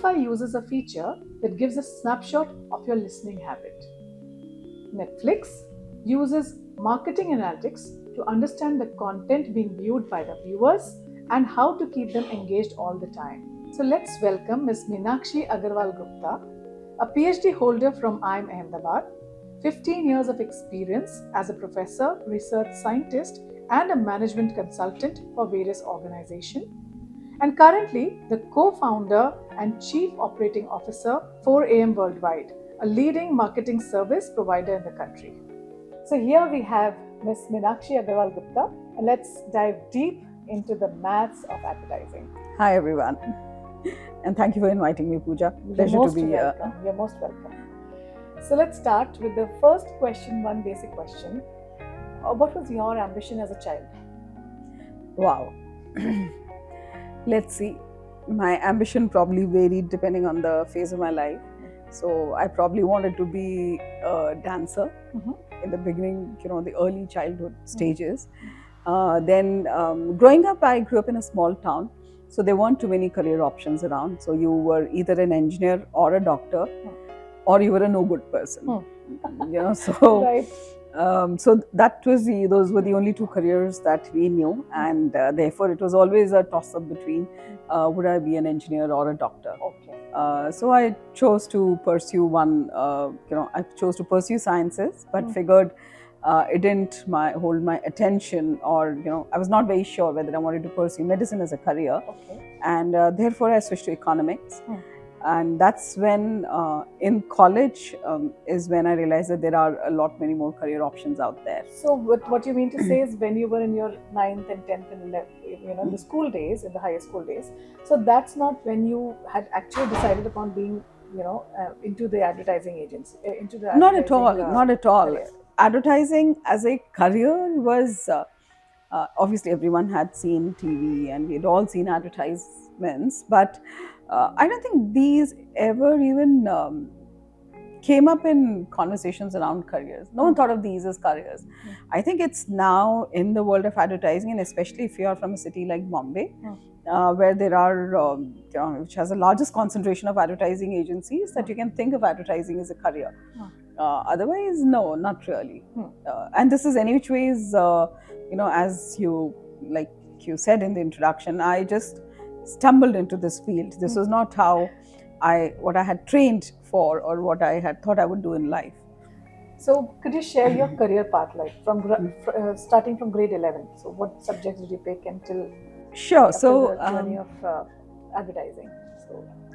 Spotify uses a feature that gives a snapshot of your listening habit. Netflix uses marketing analytics to understand the content being viewed by the viewers and how to keep them engaged all the time. So let's welcome Ms. Meenakshi Aggarwal Gupta, a PhD holder from IIM Ahmedabad, 15 years of experience as a professor, research scientist, and a management consultant for various organizations, and currently the co-founder and chief operating officer for AM Worldwide, a leading marketing service provider in the country. So here we have Ms. Meenakshi Aggarwal Gupta, and let's dive deep into the maths of advertising. Hi everyone, and thank you for inviting me, Pooja. Pleasure to be here. You're most welcome. So let's start with the first question, one basic question. What was your ambition as a child? Wow. Let's see. My ambition probably varied depending on the phase of my life. So I probably wanted to be a dancer in the beginning, the early childhood stages. Then growing up, I grew up in a small town. So there weren't too many career options around. So you were either an engineer or a doctor, or you were a no good person. So Right. So those were the only two careers that we knew, and therefore it was always a toss-up between would I be an engineer or a doctor. Okay. So I chose to pursue I chose to pursue sciences, but figured it didn't hold my attention, or I was not very sure whether I wanted to pursue medicine as a career. Okay. And therefore I switched to economics. And that's when, in college, is when I realized that there are many more career options out there. So what you mean to say is when you were in your 9th and 10th and 11th, the school days, in the higher school days, so that's not when you had actually decided upon being, into the advertising agency, into the Not at all, not at all. career. Advertising as a career was, obviously everyone had seen TV and we had all seen advertisements, but I don't think these ever even came up in conversations around careers. No one thought of these as careers. I think it's now in the world of advertising, and especially if you are from a city like Bombay, where there are, which has the largest concentration of advertising agencies, that you can think of advertising as a career. Otherwise, no, not really. And this is any which ways, as you said in the introduction, I just stumbled into this field. This was not what I had trained for or what I had thought I would do in life. So could you share your career path, like from starting from grade 11? So what subjects did you pick until Sure. after So the journey of advertising?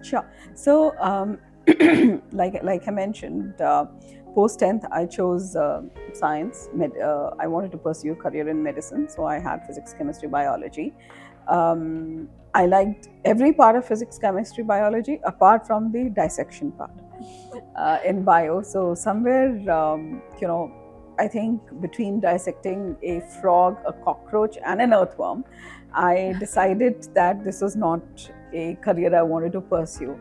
Sure. So like I mentioned, post 10th I chose science. I wanted to pursue a career in medicine, so I had physics, chemistry, biology. I liked every part of physics, chemistry, biology, apart from the dissection part in bio. So somewhere, I think between dissecting a frog, a cockroach, and an earthworm, I decided that this was not a career I wanted to pursue.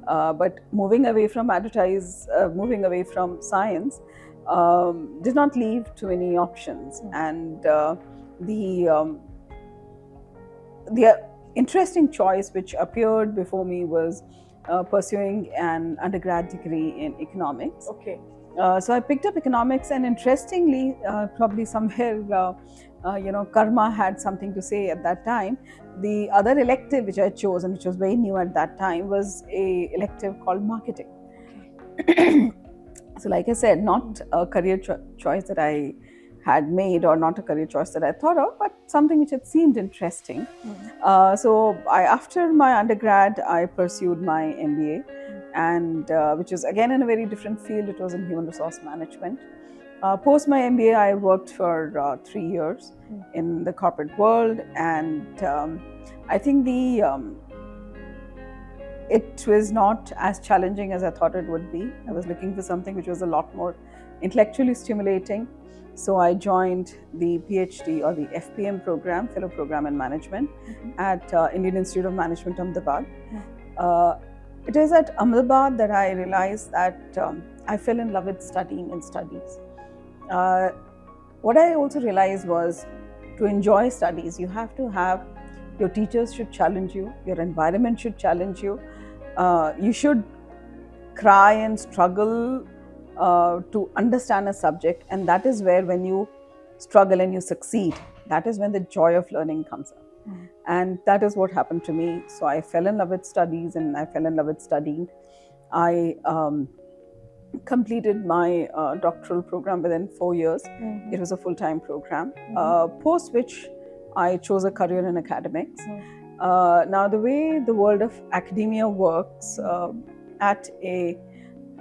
But moving away from moving away from science, did not leave too many options. And the interesting choice which appeared before me was pursuing an undergrad degree in economics. Okay. So I picked up economics, and interestingly, probably somewhere, karma had something to say at that time. The other elective which I chose, and which was very new at that time, was a elective called marketing. Okay. So like I said, not a career choice that I had made, or not a career choice that I thought of, but something which had seemed interesting. So after my undergrad, I pursued my MBA, and which was again in a very different field. It was in human resource management. Post my MBA, I worked for 3 years in the corporate world, and I think it was not as challenging as I thought it would be. I was looking for something which was a lot more intellectually stimulating. So I joined the PhD or the FPM program, Fellow Program in Management, at Indian Institute of Management, Ahmedabad. It is at Ahmedabad that I realized that I fell in love with studying and studies. What I also realized was, to enjoy studies, you have to have, your teachers should challenge you, your environment should challenge you, you should cry and struggle to understand a subject, and that is where, when you struggle and you succeed, that is when the joy of learning comes up. And that is what happened to me. So I fell in love with studies, and I fell in love with studying. I completed my doctoral program within 4 years. It was a full-time program, post which I chose a career in academics. Now, the way the world of academia works at a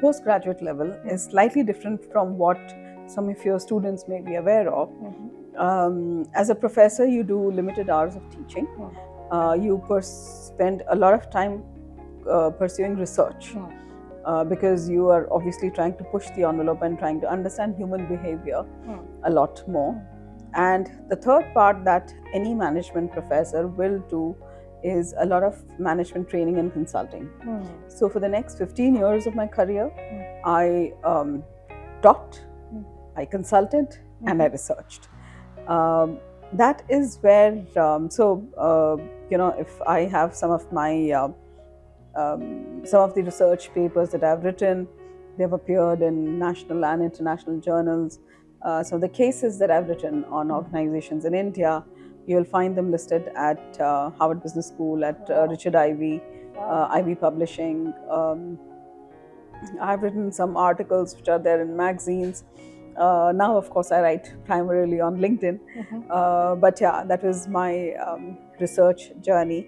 postgraduate level is slightly different from what some of your students may be aware of. As a professor, you do limited hours of teaching. You spend a lot of time pursuing research. Because you are obviously trying to push the envelope and trying to understand human behavior a lot more. And the third part that any management professor will do is a lot of management training and consulting. So for the next 15 years of my career, I taught, I consulted, and I researched. That is where, if I have some of my some of the research papers that I've written, they've appeared in national and international journals. Some of the cases that I've written on organizations in India, you'll find them listed at Harvard Business School, at Richard Ivey, Ivey Publishing. I've written some articles which are there in magazines. Now, of course, I write primarily on LinkedIn. But yeah, that was my research journey.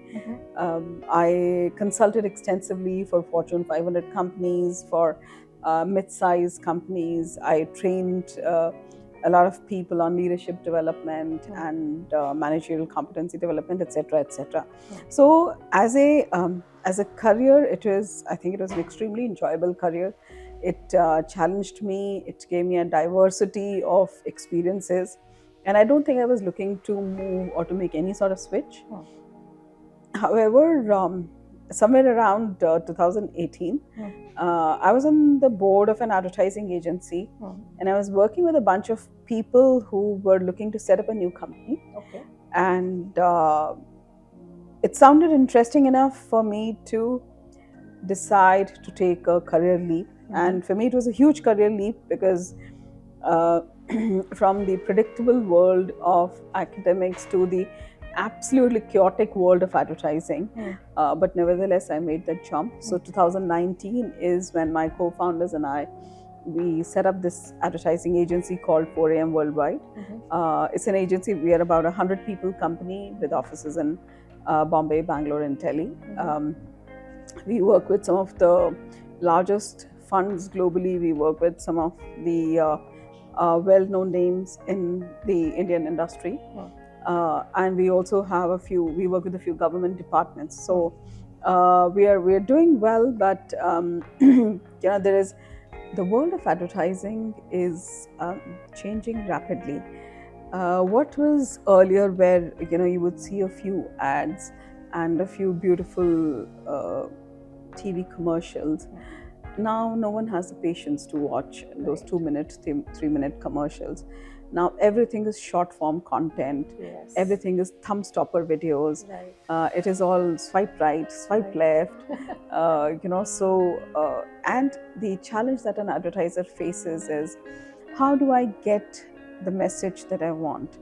I consulted extensively for Fortune 500 companies, for mid-sized companies. I trained a lot of people on leadership development and managerial competency development, etc., etc. So, as a career, I think it was an extremely enjoyable career. It challenged me. It gave me a diversity of experiences, and I don't think I was looking to move or to make any sort of switch. However, somewhere around 2018, I was on the board of an advertising agency, and I was working with a bunch of people who were looking to set up a new company. And it sounded interesting enough for me to decide to take a career leap. And for me, it was a huge career leap because from the predictable world of academics to the absolutely chaotic world of advertising. But nevertheless, I made that jump. So 2019 is when my co-founders and we set up this advertising agency called 4 AM Worldwide. It's an agency. We are about 100 people company with offices in Bombay, Bangalore, and Delhi. We work with some of the largest funds globally. We work with some of the well-known names in the Indian industry. And we also have we work with a few government departments. So we are doing well, but there is, the world of advertising is changing rapidly. What was earlier where you would see a few ads and a few beautiful TV commercials. Now no one has the patience to watch those 2-minute, 3-minute commercials. Now everything is short form content. Everything is thumb stopper videos. It is all swipe right, swipe left. And the challenge that an advertiser faces is, how do I get the message that I want?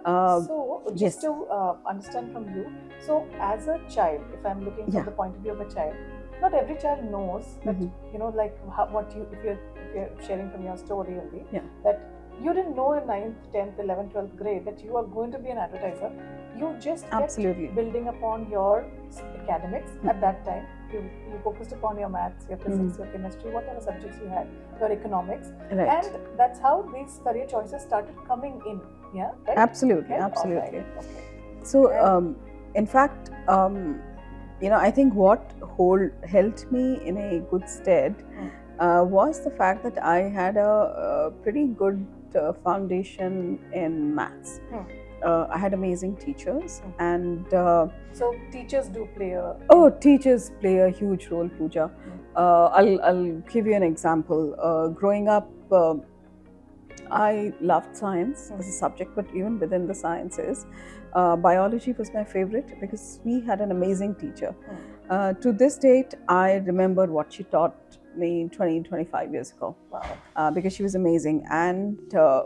So just to understand from you, so as a child, if I'm looking from the point of view of a child, not every child knows that, if you're sharing from your story only, that you didn't know in 9th, 10th, 11th, 12th grade that you are going to be an advertiser. You just kept building upon your academics at that time. You focused upon your maths, your physics, your chemistry, whatever subjects you had, your economics. And that's how these career choices started coming in. Yeah, right? Absolutely. So, in fact, I think what held me in a good stead was the fact that I had a pretty good foundation in maths. I had amazing teachers, and so teachers do play teachers play a huge role, Pooja. I'll give you an example. Growing up, I loved science as a subject, but even within the sciences, biology was my favorite because we had an amazing teacher. To this date, I remember what she taught me 20, 25 years ago. Wow. Because she was amazing. And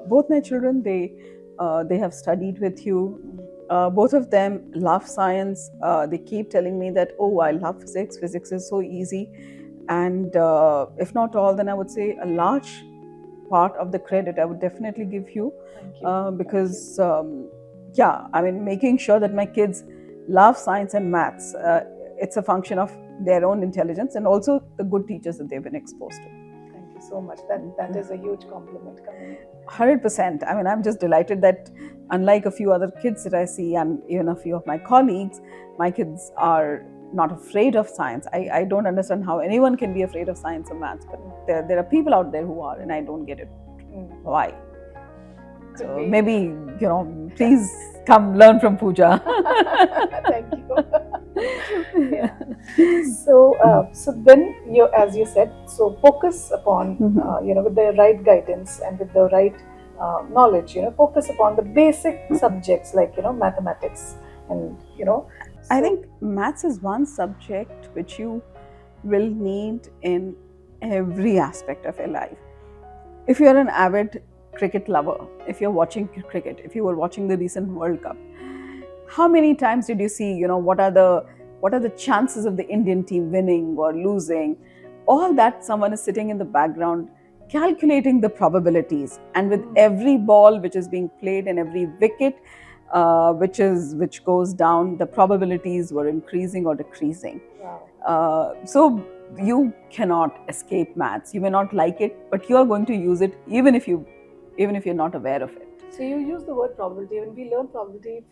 both my children, they have studied with you. Both of them love science. They keep telling me that, oh, I love physics. Physics is so easy. And if not all, then I would say a large part of the credit I would definitely give you. Thank you. Because, yeah, I mean, making sure that my kids love science and maths, it's a function of their own intelligence and also the good teachers that they've been exposed to. Thank you so much. That is a huge compliment coming in. 100%. I mean, I'm just delighted that unlike a few other kids that I see and even a few of my colleagues, my kids are not afraid of science. I don't understand how anyone can be afraid of science or maths, but there are people out there who are, and I don't get it. Why? So maybe, please come learn from Pooja. Thank you. Yeah. So then as you said, so focus upon, with the right guidance and with the right knowledge, focus upon the basic subjects like, mathematics and, I think maths is one subject which you will need in every aspect of your life. If you're an avid cricket lover, if you're watching cricket, if you were watching the recent World Cup, how many times did you see, what are the chances of the Indian team winning or losing? All that someone is sitting in the background calculating the probabilities, and with every ball which is being played and every wicket which goes down, the probabilities were increasing or decreasing. Wow. So you cannot escape maths. You may not like it, but you are going to use it even if you're not aware of it. So you use the word probability. When we learn probability,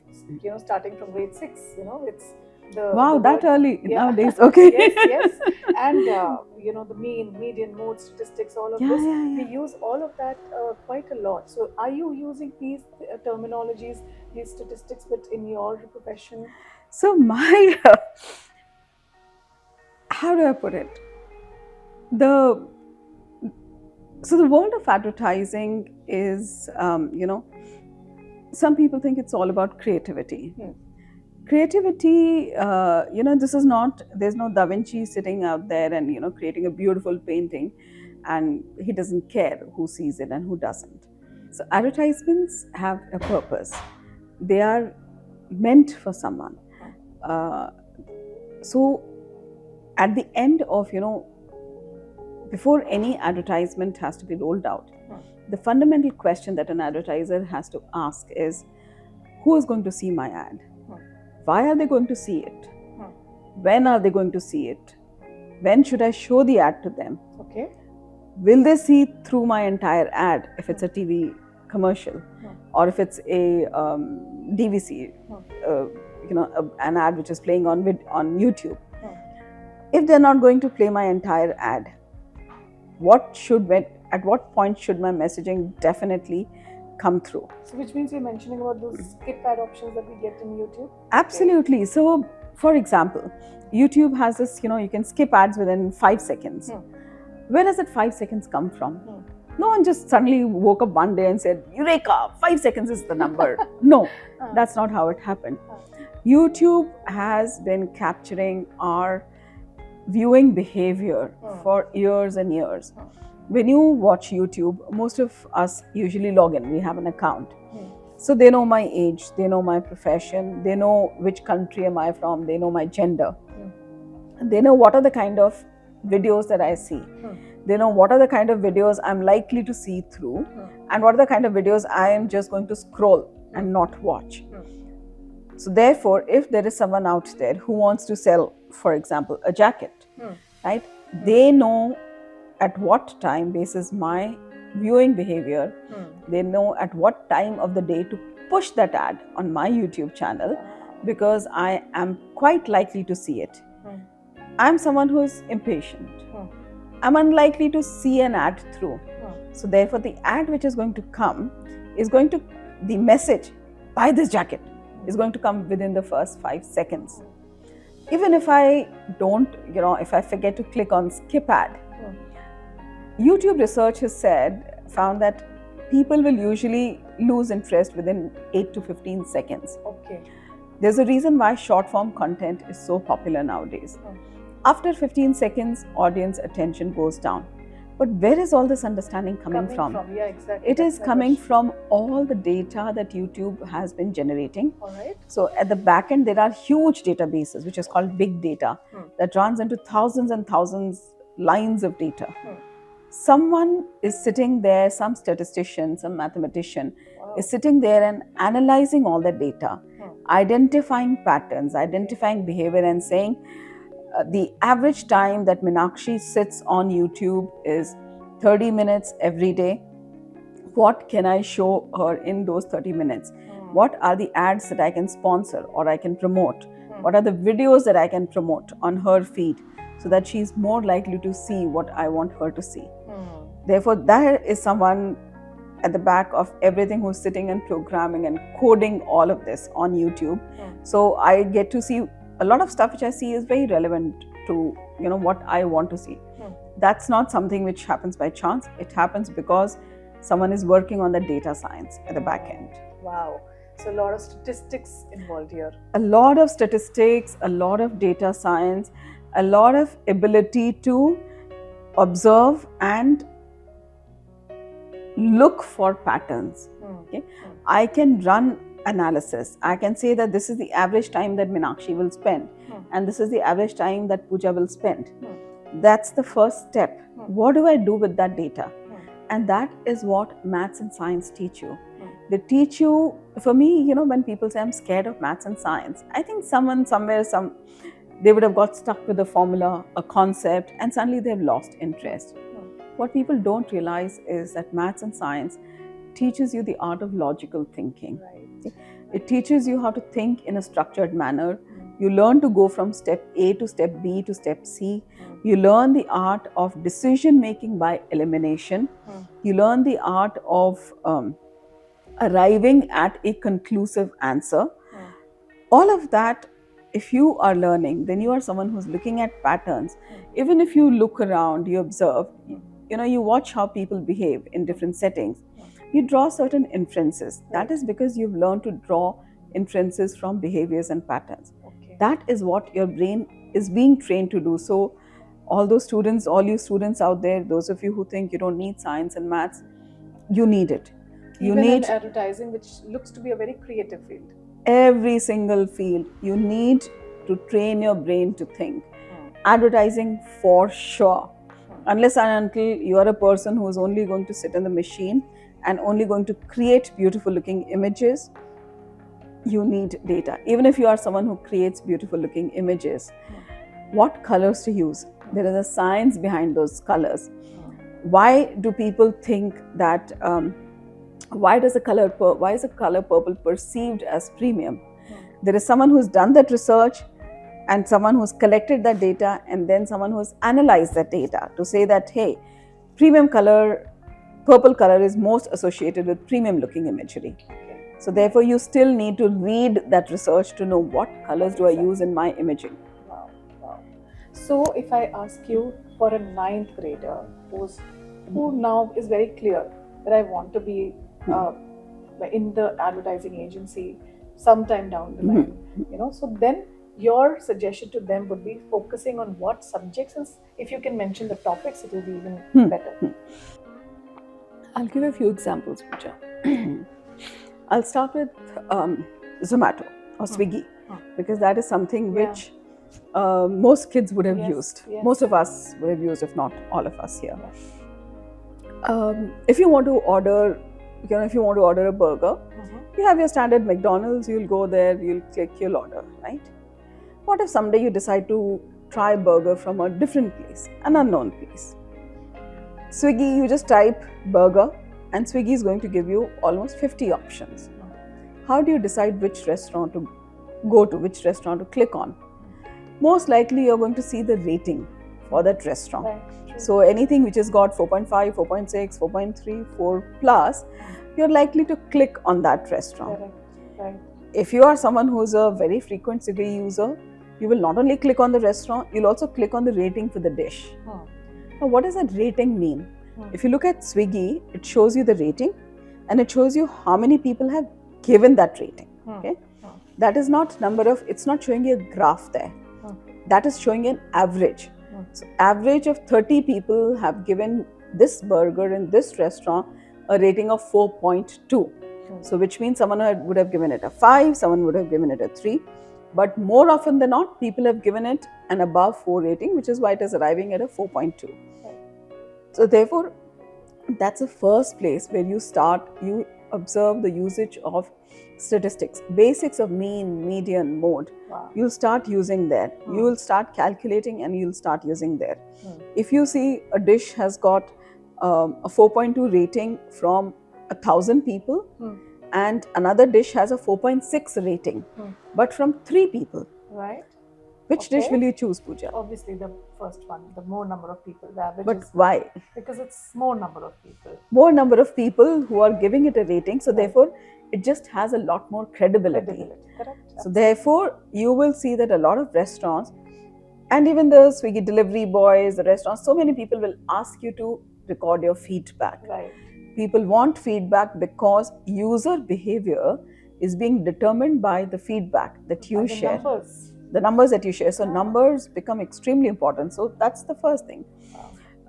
starting from grade 6, it's wow, that early nowadays. Okay. Yes. And the mean, median, mode, statistics, all of this. We use all of that quite a lot. So are you using these terminologies, these statistics, but in your profession? So how do I put it? So the world of advertising is, some people think it's all about creativity. Creativity, there's no Da Vinci sitting out there and, creating a beautiful painting, and he doesn't care who sees it and who doesn't. So advertisements have a purpose. They are meant for someone. So at the end of, before any advertisement has to be rolled out, the fundamental question that an advertiser has to ask is, who is going to see my ad? Why are they going to see it? When are they going to see it? When should I show the ad to them? Okay. Will they see through my entire ad if it's a TV commercial, or if it's a DVC, an ad which is playing on YouTube? If they're not going to play my entire ad, at what point should my messaging definitely come through? So which means you're mentioning about those skip ad options that we get in YouTube? Absolutely. So for example, YouTube has this, you can skip ads within 5 seconds. Where does that 5 seconds come from? No one just suddenly woke up one day and said, Eureka, 5 seconds is the number. No, that's not how it happened. YouTube has been capturing our viewing behavior for years and years. When you watch YouTube, most of us usually log in. We have an account. So they know my age, they know my profession, they know which country am I from, they know my gender. They know what are the kind of videos that I see. They know what are the kind of videos I'm likely to see through, and what are the kind of videos I am just going to scroll and not watch. So therefore, if there is someone out there who wants to sell, for example, a jacket, right? They know at what time, basis my viewing behavior, they know at what time of the day to push that ad on my YouTube channel, because I am quite likely to see it. I'm someone who is impatient. I'm unlikely to see an ad through. So therefore, the ad which is going to come is going to, the message, buy this jacket, is going to come within the first 5 seconds. Even if I don't, if I forget to click on skip ad, YouTube research has found that people will usually lose interest within 8 to 15 seconds. Okay. There's a reason why short form content is so popular nowadays. After 15 seconds, audience attention goes down. But where is all this understanding coming from? Yeah, exactly. It is coming from all the data that YouTube has been generating. All right. So at the back end, there are huge databases, which is called big data, that runs into thousands and thousands lines of data. Someone is sitting there, some statistician, some mathematician is sitting there and analyzing all the data, identifying patterns, identifying behavior, and saying the average time that Meenakshi sits on YouTube is 30 minutes every day. What can I show her in those 30 minutes? What are the ads that I can sponsor or I can promote? What are the videos that I can promote on her feed so that she's more likely to see what I want her to see? Therefore, there is someone at the back of everything who's sitting and programming and coding all of this on YouTube. So I get to see a lot of stuff which I see is very relevant to what I want to see. That's not something which happens by chance. It happens because someone is working on the data science at the back end. Wow. So a lot of statistics involved here. A lot of statistics, a lot of data science, a lot of ability to observe and look for patterns. Okay? I can run analysis. I can say that this is the average time that Meenakshi will spend and this is the average time that Pooja will spend. That's the first step. What do I do with that data? And that is what maths and science teach you. They teach you, for me, when people say I'm scared of maths and science, I think someone somewhere, they would have got stuck with a formula, a concept, and suddenly they've lost interest. What people don't realize is that maths and science teaches you the art of logical thinking. Right. It teaches you how to think in a structured manner. You learn to go from step A to step B to step C. You learn the art of decision making by elimination. You learn the art of arriving at a conclusive answer. All of that, if you are learning, then you are someone who's looking at patterns. Even if you look around, you observe, you watch how people behave in different settings. You draw certain inferences. That is because you've learned to draw inferences from behaviors and patterns. That is what your brain is being trained to do. So all you students out there, those of you who think you don't need science and maths, you need it. Even in advertising, which looks to be a very creative field. Every single field, you need to train your brain to think. Advertising for sure. Unless and until you are a person who is only going to sit in the machine and only going to create beautiful looking images, you need data. Even if you are someone who creates beautiful looking images, what colors to use? There is a science behind those colors. Why do people think that, why is the color purple perceived as premium? There is someone who's done that research and someone who's collected that data and then someone who's analyzed that data to say that, hey, premium color, purple color is most associated with premium looking imagery. So therefore you still need to read that research to know what colors do I use in my imaging. Wow. So if I ask you for a 9th grader who now is very clear that I want to be in the advertising agency sometime down the line, so then your suggestion to them would be focusing on what subjects, and if you can mention the topics, it will be even better. I'll give a few examples, Pooja. I'll start with Zomato or Swiggy, because that is something which most kids would have used. Yes. Most of us would have used, if not all of us here. If you want to order, a burger, you have your standard McDonald's, you'll go there, you'll click, you'll order, right? What if someday you decide to try a burger from a different place, an unknown place? Swiggy, you just type burger and Swiggy is going to give you almost 50 options. How do you decide which restaurant to go to, which restaurant to click on? Most likely you're going to see the rating for that restaurant. Right. So anything which has got 4.5, 4.6, 4.3, 4 plus, you're likely to click on that restaurant. Right. If you are someone who's a very frequent Swiggy user, you will not only click on the restaurant, you'll also click on the rating for the dish. Now, what does that rating mean? If you look at Swiggy, it shows you the rating, and it shows you how many people have given that rating. Okay, that is not number of, it's not showing you a graph there. That is showing an average. So average of 30 people have given this burger in this restaurant a rating of 4.2. So which means someone would have given it a 5, someone would have given it a 3. But more often than not, people have given it an above 4 rating, which is why it is arriving at a 4.2. So therefore, that's the first place where you observe the usage of statistics, basics of mean, median, mode. You'll start using there. You will start calculating and you'll start using there. If you see a dish has got a 4.2 rating from 1,000 people, and another dish has a 4.6 rating, but from 3 people. Right. Which dish will you choose, Pooja? Obviously, the first one, the more number of people. The average but why? Because it's more number of people. More number of people who are giving it a rating. So therefore, it just has a lot more credibility. Correct. So therefore, you will see that a lot of restaurants, and even the Swiggy delivery boys, the restaurants, so many people will ask you to record your feedback. Right. People want feedback because user behavior is being determined by the feedback that you share. The numbers that you share. So numbers become extremely important. So that's the first thing.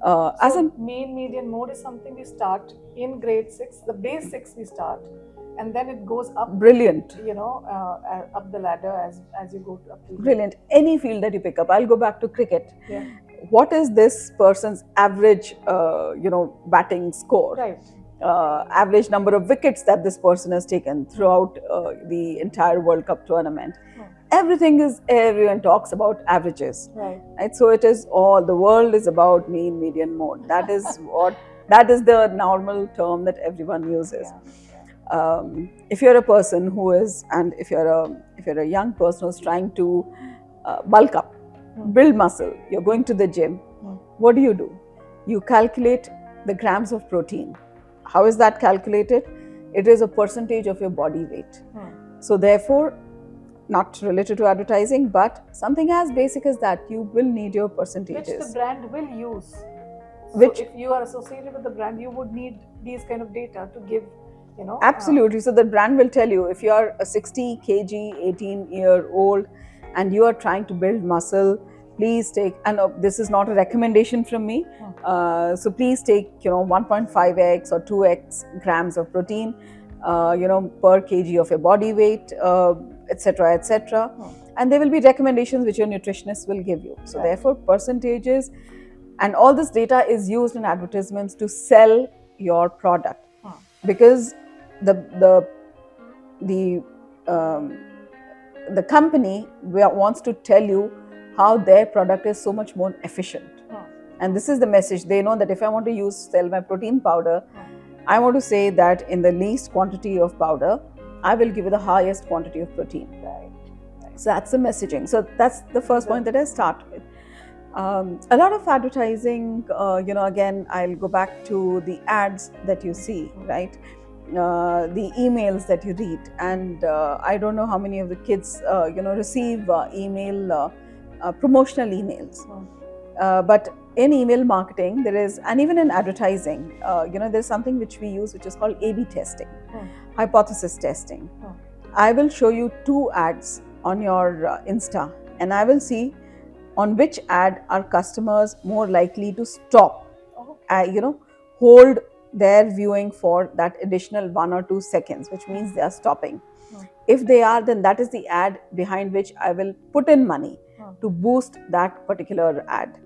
As a mean, median, mode is something we start in grade 6. The base 6 we start, and then it goes up. Brilliant. Up the ladder as you go up. Brilliant. Any field that you pick up. I'll go back to cricket. Yeah. What is this person's average, batting score? Right. Average number of wickets that this person has taken throughout the entire World Cup tournament. Everyone talks about averages. Right? So it is all, the world is about mean, median, mode. That is the normal term that everyone uses. If you're a person who is, and if you're a young person who's trying to bulk up, build muscle, you're going to the gym, what do? You calculate the grams of protein. How is that calculated? It is a percentage of your body weight. So therefore, not related to advertising, but something as basic as that, you will need your percentages. Which the brand will use. So if you are associated with the brand, you would need these kind of data to give, Absolutely. So the brand will tell you, if you are a 60 kg, 18-year-old, and you are trying to build muscle, please take, and this is not a recommendation from me, so please take 1.5x or 2x grams of protein per kg of your body weight, etc., etc. And there will be recommendations which your nutritionist will give you. So therefore, percentages and all this data is used in advertisements to sell your product, because the company wants to tell you how their product is so much more efficient. And this is the message. They know that if I want to sell my protein powder, I want to say that in the least quantity of powder, I will give you the highest quantity of protein. So that's the messaging. So that's the first point that I start with. A lot of advertising, again, I'll go back to the ads that you see, right? The emails that you read, and I don't know how many of the kids, receive email, promotional emails. But in email marketing, there is, and even in advertising, there's something which we use, which is called A/B testing, hypothesis testing. I will show you 2 ads on your Insta, and I will see on which ad are customers more likely to stop, hold their viewing for that additional 1 or 2 seconds, which means they are stopping. If they are, then that is the ad behind which I will put in money to boost that particular ad.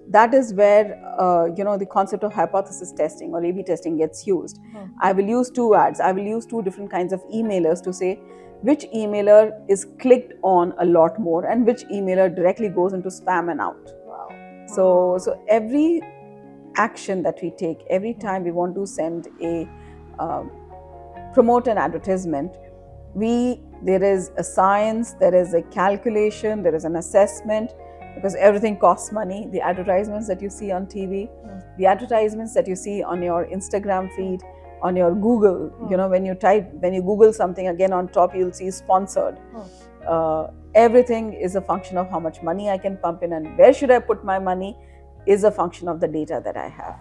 That is where the concept of hypothesis testing or A/B testing gets used. I will use 2 ads. I will use 2 different kinds of emailers to say which emailer is clicked on a lot more and which emailer directly goes into spam and out. So every action that we take, every time we want to send a promote an advertisement, there is a science, there is a calculation, there is an assessment, because everything costs money. The advertisements that you see on TV, the advertisements that you see on your Instagram feed, on your Google, when you Google something, again on top you'll see sponsored. Everything is a function of how much money I can pump in, and where should I put my money is a function of the data that I have.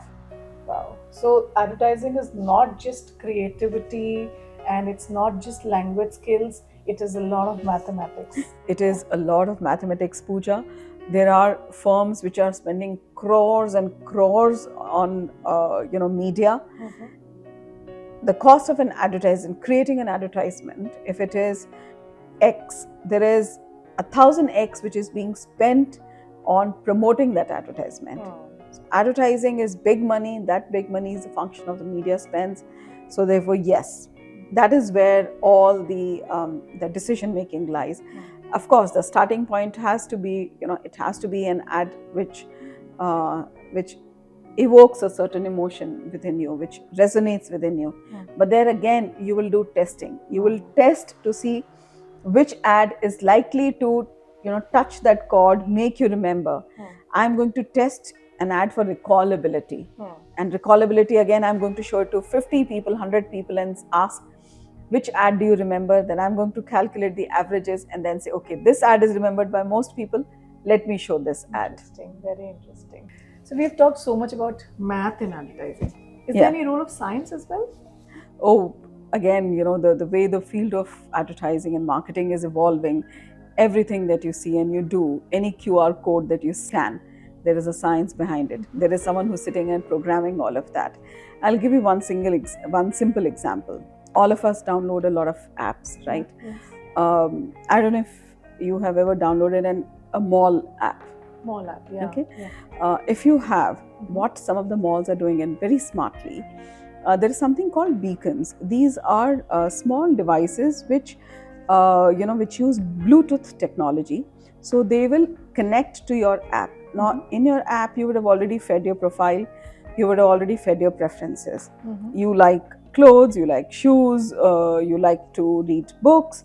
Wow. So advertising is not just creativity and it's not just language skills, it is a lot of mathematics. It is a lot of mathematics, Pooja. There are firms which are spending crores and crores on media. The cost of an advertisement, creating an advertisement, if it is X, there is 1,000x which is being spent on promoting that advertisement. So advertising is big money. That big money is a function of the media spends. So therefore, yes, that is where all the decision making lies. Of course, the starting point has to be, it has to be an ad which evokes a certain emotion within you, which resonates within you. But there again, you will do testing. You will test to see which ad is likely to touch that chord, make you remember. I'm going to test an ad for recallability. And recallability, again, I'm going to show it to 50 people, 100 people and ask, which ad do you remember? Then I'm going to calculate the averages and then say, okay, this ad is remembered by most people. Let me show this ad. Interesting, very interesting. So we've talked so much about math in advertising. Is there any role of science as well? Oh, again, the way the field of advertising and marketing is evolving, everything that you see and you do, any QR code that you scan, there is a science behind it. There is someone who's sitting and programming all of that. I'll give you one simple example. All of us download a lot of apps, right? Yes. I don't know if you have ever downloaded a mall app. Mall app, yeah. Okay. Yeah. If you have, what some of the malls are doing, and very smartly, there is something called beacons. These are small devices which use Bluetooth technology. So they will connect to your app. Now, in your app, you would have already fed your profile. You would have already fed your preferences. You like clothes, you like shoes, you like to read books.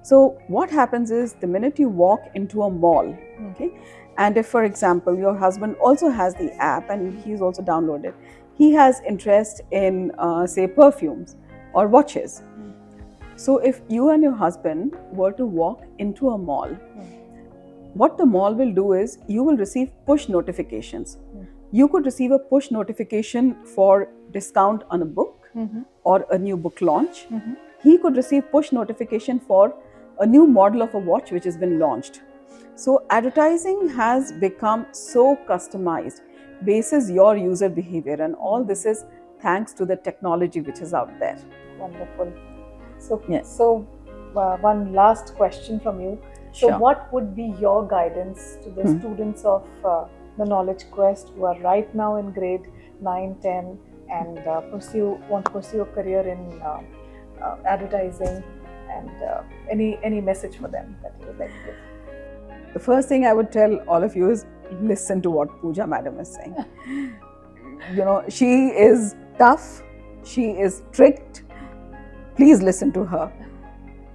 So what happens is, the minute you walk into a mall, okay, and if, for example, your husband also has the app and he's also downloaded, he has interest in, say, perfumes or watches. So if you and your husband were to walk into a mall, what the mall will do is, you will receive push notifications. You could receive a push notification for discount on a book or a new book launch. He could receive push notification for a new model of a watch which has been launched. So advertising has become so customized basis your user behavior, and all this is thanks to the technology which is out there. Wonderful. So one last question from you. So Sure. what would be your guidance to the students of the Knowledge Quest who are right now in grade 9, 10 and want to pursue a career in advertising, and any message for them that you would like to give? The first thing I would tell all of you is, listen to what Pooja madam is saying. She is tough, she is strict. Please listen to her,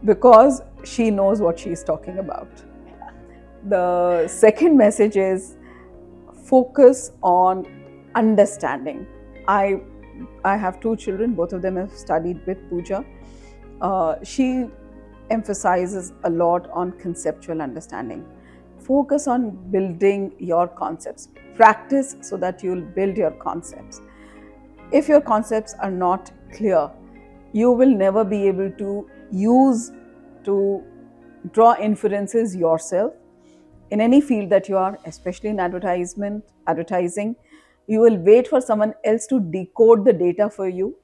because she knows what she is talking about. The second message is, focus on understanding. I have 2 children, both of them have studied with Pooja. She emphasizes a lot on conceptual understanding. Focus on building your concepts. Practice so that you'll build your concepts. If your concepts are not clear, you will never be able to draw inferences yourself. In any field that you are, especially in advertising, you will wait for someone else to decode the data for you,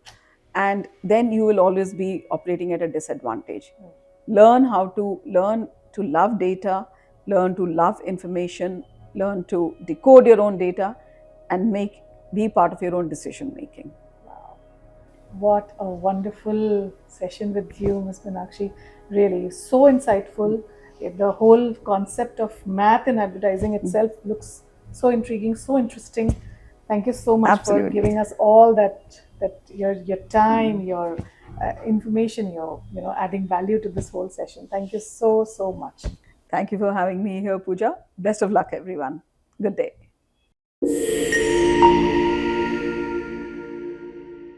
and then you will always be operating at a disadvantage. Learn to love data, learn to love information, learn to decode your own data, and be part of your own decision making. Wow. What a wonderful session with you, Ms. Meenakshi. Really, so insightful. The whole concept of math in advertising itself looks so intriguing, so interesting. Thank you so much Absolutely. for giving us all that your time, your information, your adding value to this whole session. Thank you so much. Thank you for having me here, Pooja. Best of luck, everyone. Good day.